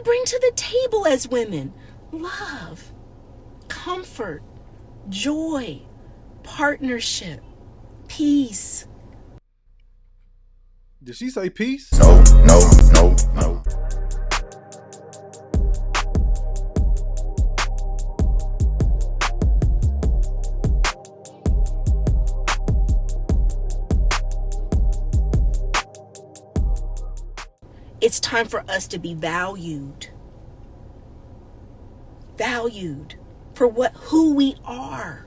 we bring to the table as women? Love, comfort, joy, partnership, peace. Did she say peace? No, no, no, no. It's time for us to be valued. Valued for who we are.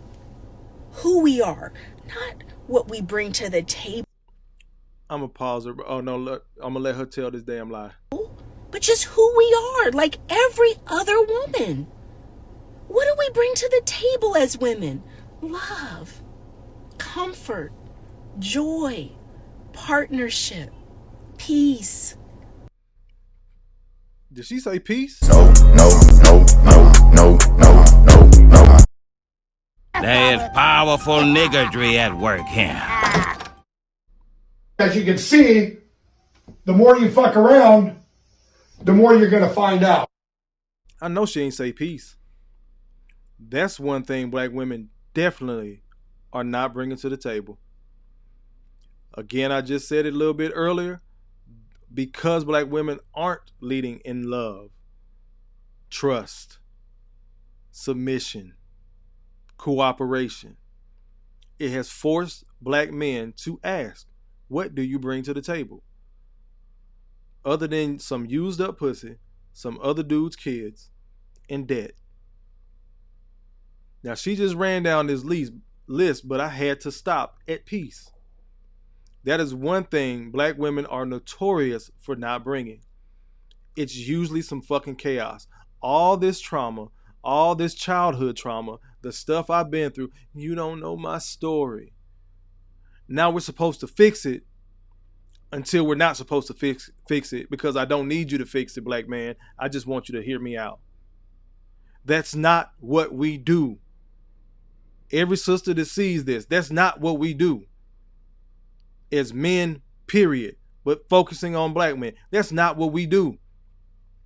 Who we are, not what we bring to the table. I'm gonna pause her. Oh no, look, I'm gonna let her tell this damn lie. But just who we are, like every other woman. What do we bring to the table as women? Love, comfort, joy, partnership, peace. Did she say peace? No, no, no, no, no, no, no, no. There's powerful niggardry at work here. As you can see, the more you fuck around, the more you're going to find out. I know she ain't say peace. That's one thing black women definitely are not bringing to the table. Again, I just said it a little bit earlier. Because black women aren't leading in love, trust, submission, cooperation, it has forced black men to ask, what do you bring to the table? Other than some used up pussy, some other dude's kids, and debt. Now she just ran down this list, but I had to stop at peace. That is one thing black women are notorious for not bringing. It's usually some fucking chaos. All this trauma, all this childhood trauma, the stuff I've been through, you don't know my story. Now we're supposed to fix it until we're not supposed to fix it because I don't need you to fix it, black man. I just want you to hear me out. That's not what we do. Every sister that sees this, that's not what we do. As men, period, but focusing on black men. That's not what we do.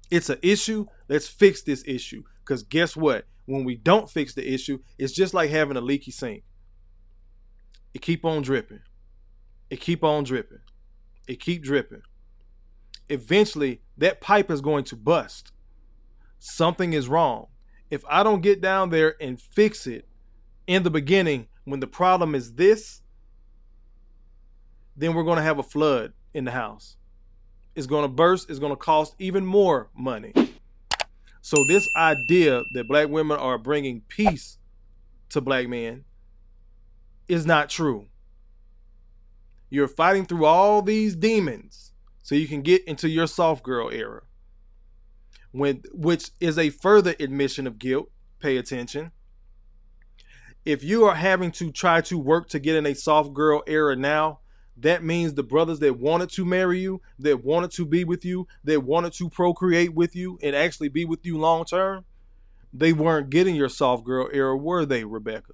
It's an issue. Let's fix this issue. Because guess what? When we don't fix the issue, it's just like having a leaky sink. It keep on dripping. It keep on dripping. It keep dripping. Eventually, that pipe is going to bust. Something is wrong. If I don't get down there and fix it in the beginning, when the problem is this, then we're going to have a flood in the house. It's going to burst. It's going to cost even more money. So this idea that black women are bringing peace to black men is not true. You're fighting through all these demons so you can get into your soft girl era, which is a further admission of guilt. Pay attention. If you are having to try to work to get in a soft girl era now, that means the brothers that wanted to marry you, that wanted to be with you, that wanted to procreate with you and actually be with you long term, they weren't getting your soft girl era, were they, Rebecca?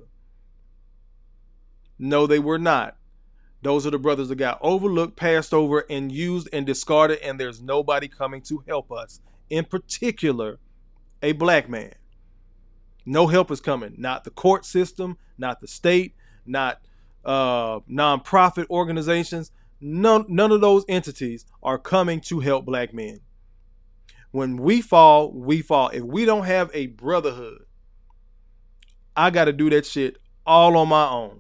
No, they were not. Those are the brothers that got overlooked, passed over, and used and discarded, and there's nobody coming to help us. In particular, a black man. No help is coming. Not the court system, not the state, not non-profit organizations. None of those entities are coming to help black men. When we fall, we fall. If we don't have a brotherhood, I got to do that shit all on my own.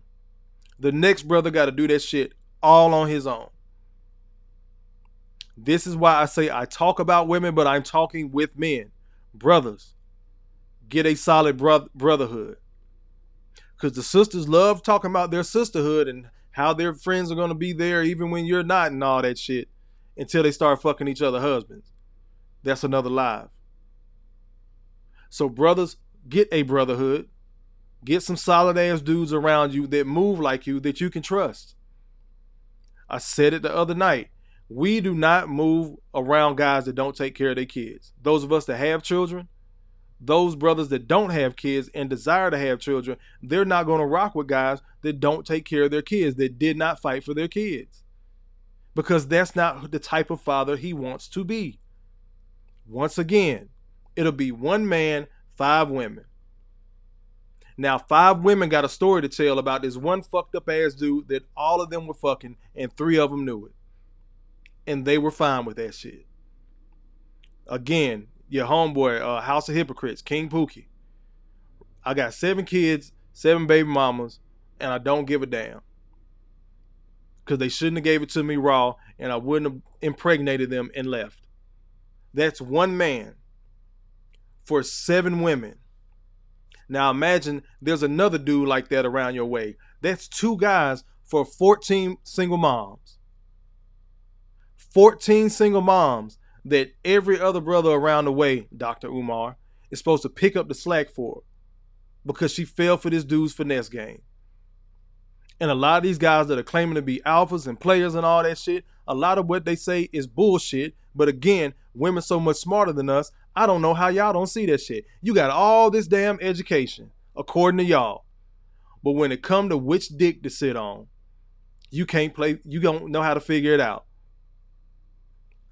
The next brother got to do that shit all on his own. This is why I say I talk about women, but I'm talking with men. Brothers, get a solid brotherhood. Because the sisters love talking about their sisterhood and how their friends are going to be there even when you're not and all that shit until they start fucking each other husbands. That's another lie. So brothers, get a brotherhood. Get some solid ass dudes around you that move like you, that you can trust. I said it the other night. We do not move around guys that don't take care of their kids. Those of us that have children, those brothers that don't have kids and desire to have children, they're not going to rock with guys that don't take care of their kids, that did not fight for their kids. Because that's not the type of father he wants to be. Once again, it'll be 1 man, 5 women. Now, 5 women got a story to tell about this one fucked up ass dude that all of them were fucking and 3 of them knew it. And they were fine with that shit. Again, your homeboy, House of Hypocrites, King Pookie. I got 7 kids, 7 baby mamas, and I don't give a damn. Because they shouldn't have gave it to me raw, and I wouldn't have impregnated them and left. That's 1 man for 7 women. Now imagine there's another dude like that around your way. That's 2 guys for 14 single moms. 14 single moms that every other brother around the way, Dr. Umar, is supposed to pick up the slack for because she fell for this dude's finesse game. And a lot of these guys that are claiming to be alphas and players and all that shit, a lot of what they say is bullshit. But again, women so much smarter than us, I don't know how y'all don't see that shit. You got all this damn education, according to y'all. But when it come to which dick to sit on, you can't play, you don't know how to figure it out.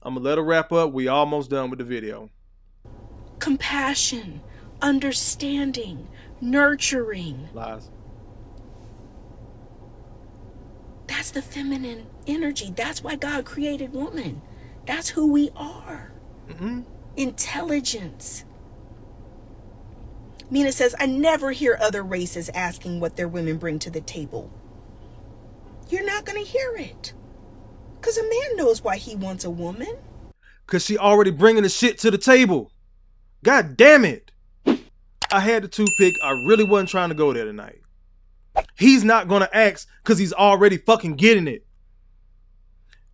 I'm gonna let her wrap up. We almost done with the video. Compassion, understanding, nurturing. Lies. That's the feminine energy. That's why God created woman. That's who we are. Mm-hmm. Intelligence. Mina says, I never hear other races asking what their women bring to the table. You're not going to hear it. Because a man knows why he wants a woman. Because she already bringing the shit to the table. God damn it. I had the toothpick. I really wasn't trying to go there tonight. He's not going to ask because he's already fucking getting it.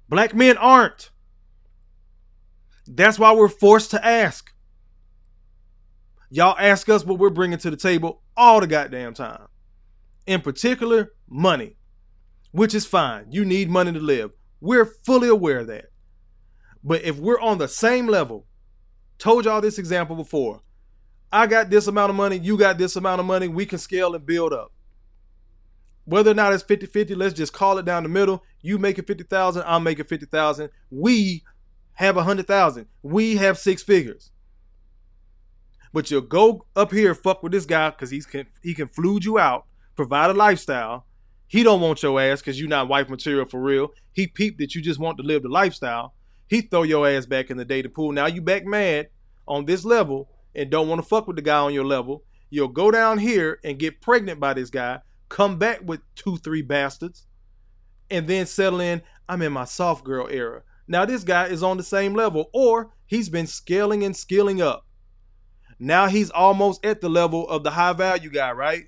Black men aren't. That's why we're forced to ask. Y'all ask us what we're bringing to the table all the goddamn time. In particular, money. Which is fine. You need money to live. We're fully aware of that. But if we're on the same level, told y'all this example before. I got this amount of money, you got this amount of money, we can scale and build up. Whether or not it's 50-50, let's just call it down the middle. You making 50,000, I'm making 50,000. We have 100,000. We have 6 figures. But you'll go up here fuck with this guy because he can flood you out, provide a lifestyle. He don't want your ass because you're not wife material for real. He peeped that you just want to live the lifestyle. He throw your ass back in the dating pool. Now you back mad on this level and don't want to fuck with the guy on your level. You'll go down here and get pregnant by this guy, come back with 2-3 bastards, and then settle in, I'm in my soft girl era. Now this guy is on the same level, or he's been scaling and skilling up. Now he's almost at the level of the high value guy, right?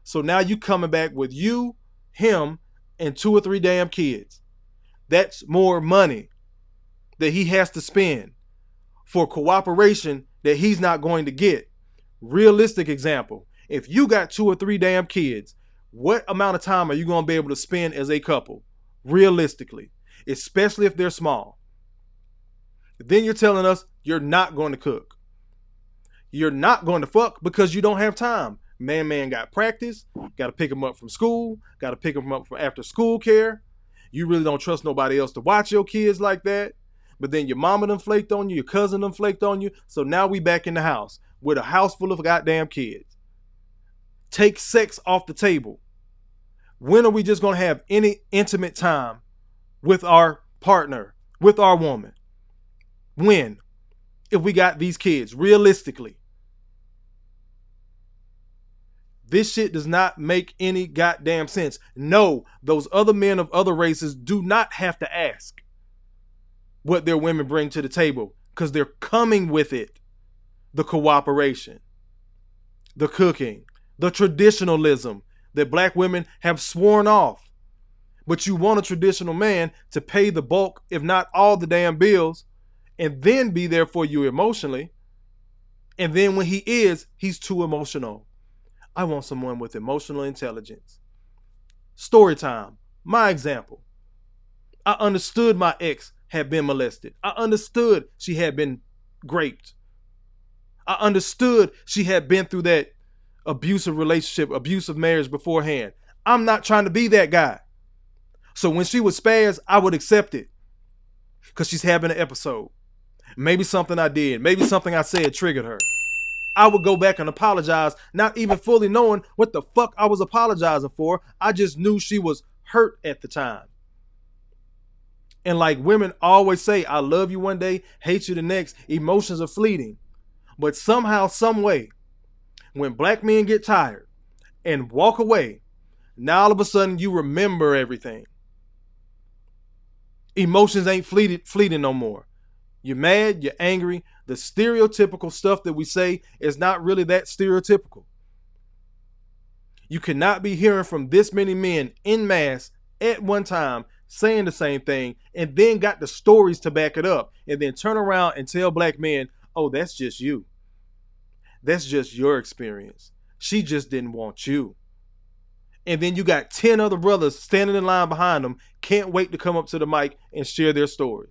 So now you coming back with you, him, and 2 or 3 damn kids. That's more money that he has to spend for cooperation that he's not going to get. Realistic example. If you got 2 or 3 damn kids, what amount of time are you going to be able to spend as a couple? Realistically. Especially if they're small. Then you're telling us you're not going to cook. You're not going to fuck because you don't have time. Man got practice. Got to pick him up from school. Got to pick him up from after school care. You really don't trust nobody else to watch your kids like that. But then your mama done flaked on you. Your cousin done flaked on you. So now we back in the house with a house full of goddamn kids. Take sex off the table. When are we just going to have any intimate time with our partner, with our woman? When? If we got these kids, realistically. This shit does not make any goddamn sense. No, those other men of other races do not have to ask what their women bring to the table because they're coming with it. The cooperation, the cooking, the traditionalism that black women have sworn off. But you want a traditional man to pay the bulk, if not all the damn bills, and then be there for you emotionally. And then when he is, he's too emotional. I want someone with emotional intelligence. Story time. My example. I understood my ex had been molested. I understood she had been raped. I understood she had been through that abusive relationship, abusive marriage beforehand. I'm not trying to be that guy. So when she would spaz, I would accept it because she's having an episode. Maybe something I did, maybe something I said triggered her. I would go back and apologize, not even fully knowing what the fuck I was apologizing for. I just knew she was hurt at the time. And like women always say, I love you one day, hate you the next. Emotions are fleeting. But somehow, some way, when black men get tired and walk away, now all of a sudden you remember everything. Emotions ain't fleeting no more. You're mad, you're angry. The stereotypical stuff that we say is not really that stereotypical. You cannot be hearing from this many men en masse at one time saying the same thing and then got the stories to back it up and then turn around and tell black men, oh, that's just you. That's just your experience. She just didn't want you. And then you got 10 other brothers standing in line behind them, can't wait to come up to the mic and share their story.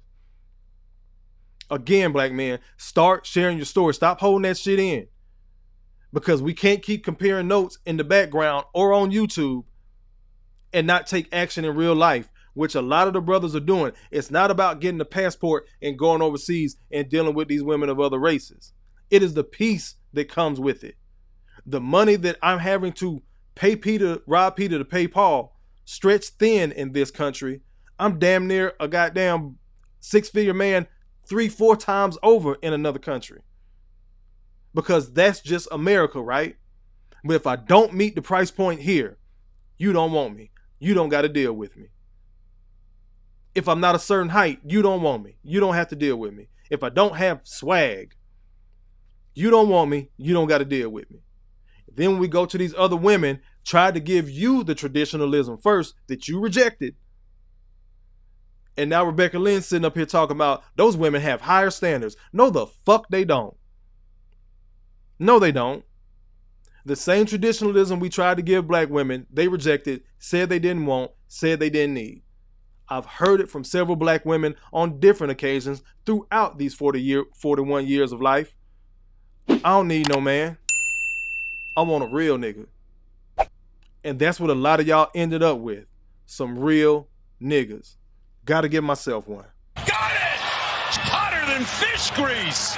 Again, black men, start sharing your story. Stop holding that shit in. Because we can't keep comparing notes in the background or on YouTube and not take action in real life, which a lot of the brothers are doing. It's not about getting a passport and going overseas and dealing with these women of other races. It is the peace that comes with it. The money that I'm having to pay rob Peter to pay Paul, stretched thin in this country. I'm damn near a goddamn 6-figure man 3-4 times over in another country. Because that's just America, right? But if I don't meet the price point here, you don't want me. You don't got to deal with me. If I'm not a certain height, you don't want me. You don't have to deal with me. If I don't have swag, you don't want me. You don't got to deal with me. Then when we go to these other women, try to give you the traditionalism first that you rejected. And now Rebecca Lynn's sitting up here talking about those women have higher standards. No, the fuck they don't. No, they don't. The same traditionalism we tried to give black women, they rejected, said they didn't want, said they didn't need. I've heard it from several black women on different occasions throughout these 41 years of life. I don't need no man. I want a real nigga. And that's what a lot of y'all ended up with. Some real niggas. Gotta give myself one. Got it! It's hotter than fish grease!